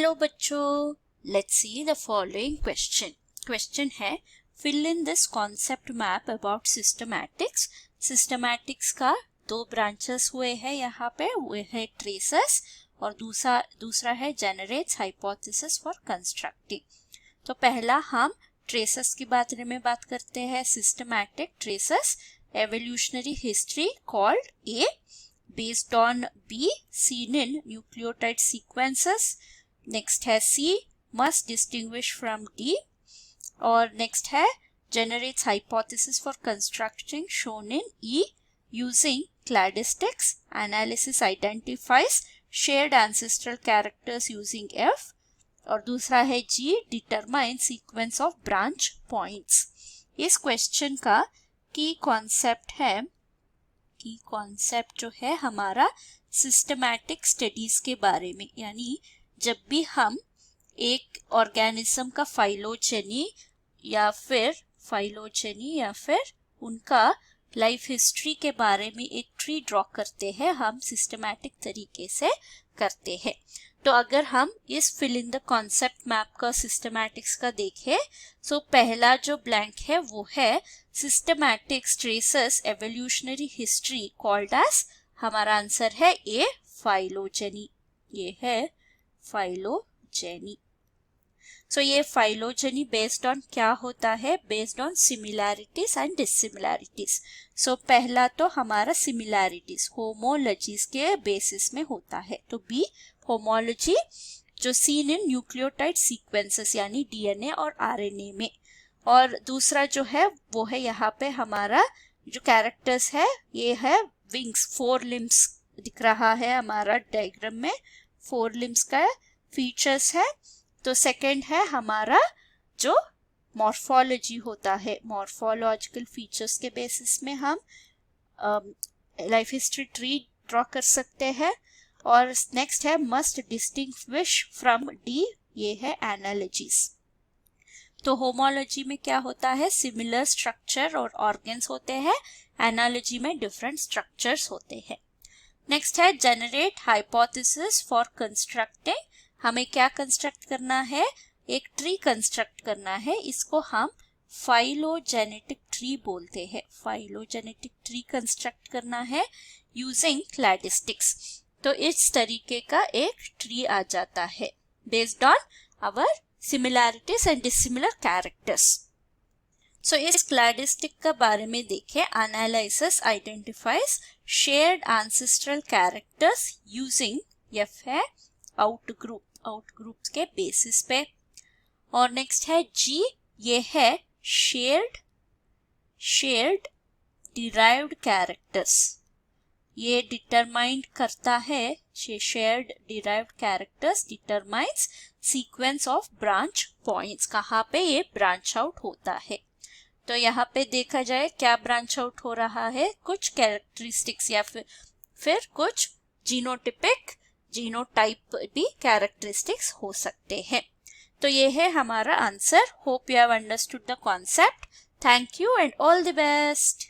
Hello बच्चों, let's see the following question. Question है fill in this concept map about systematics. Systematics का दो branches हुए हैं यहाँ पे, वो है ट्रेसेस और दूसरा है जनरेट्स हाइपोथेसिस फॉर कंस्ट्रक्टिंग। तो पहला हम ट्रेसेस की बारे में बात करते हैं। Systematic traces evolutionary history called a, based on B, seen in nucleotide sequences. Next है C, must distinguish from D. और next है generates hypothesis for constructing, shown in E, using cladistics. Analysis identifies shared ancestral characters using F. और दूसरा है G, determine sequence of branch points. इस question का की concept है की कॉन्सेप्ट जो है हमारा सिस्टमैटिक स्टडीज के बारे में, यानी जब भी हम एक ऑर्गेनिज्म का फाइलोजेनी या फिर उनका लाइफ हिस्ट्री के बारे में एक ट्री ड्रॉ करते हैं, हम सिस्टमैटिक तरीके से करते हैं। तो अगर हम इस fill in the concept map का सिस्टमैटिक्स का देखें, तो पहला जो ब्लैंक है वो है systematics traces evolutionary history called as, हमारा आंसर है ए, फाइलोजेनी। ये है फाइलोजेनी। सो ये फाइलोजेनी बेस्ड ऑन क्या होता है? Based on similarities and dissimilarities. So पहला तो हमारा सिमिलैरिटीज होमोलॉजीज के बेसिस में होता है, तो बी होमोलॉजी जो सीन इन न्यूक्लियोटाइड सीक्वेंसेस यानी डीएनए और आरएनए में। और दूसरा जो है वो है यहाँ पे हमारा जो कैरेक्टर्स है, ये है विंग्स, 4 लिम्स दिख रहा है हमारा डायग्राम में, 4 लिम्स का फीचर्स है। तो सेकंड है हमारा जो मॉर्फोलॉजी होता है, मॉर्फोलॉजिकल फीचर्स के बेसिस में हम लाइफ हिस्ट्री ट्री ड्रॉ कर सकते हैं। और नेक्स्ट है मस्ट डिस्टिंग्विश फ्रॉम डी, ये है एनालॉजीज। तो होमोलॉजी में क्या होता है? सिमिलर स्ट्रक्चर और ऑर्गन्स होते हैं, एनालॉजी में डिफरेंट स्ट्रक्चर्स होते हैं। नेक्स्ट है जनरेट हाइपोथेसिस फॉर कंस्ट्रक्टिंग। हमें क्या कंस्ट्रक्ट करना है? एक ट्री कंस्ट्रक्ट करना है, इसको हम फाइलोजेनेटिक ट्री बोलते हैं। फाइलोजेनेटिक ट्री कंस्ट्रक्ट करना है यूजिंग क्लैडिस्टिक्स। तो इस तरीके का एक ट्री आ जाता है based on our similarities and dissimilar characters. So इस क्लैडिस्टिक का बारे में देखें। Analysis identifies shared ancestral characters using, एफ है आउट ग्रुप के बेसिस पे। और नेक्स्ट है जी, ये है शेयर्ड डिराइव्ड कैरेक्टर्स। ये डिटरमाइन करता है, shared derived characters determines sequence of branch points, कहाँ पे ये ब्रांच आउट होता है। तो यहाँ पे देखा जाए क्या ब्रांच आउट हो रहा है, कुछ कैरेक्टरिस्टिक्स या फिर कुछ जीनोटाइप भी कैरेक्टरिस्टिक्स हो सकते हैं। तो ये है हमारा answer. Hope you have understood the concept. Thank you and all the best.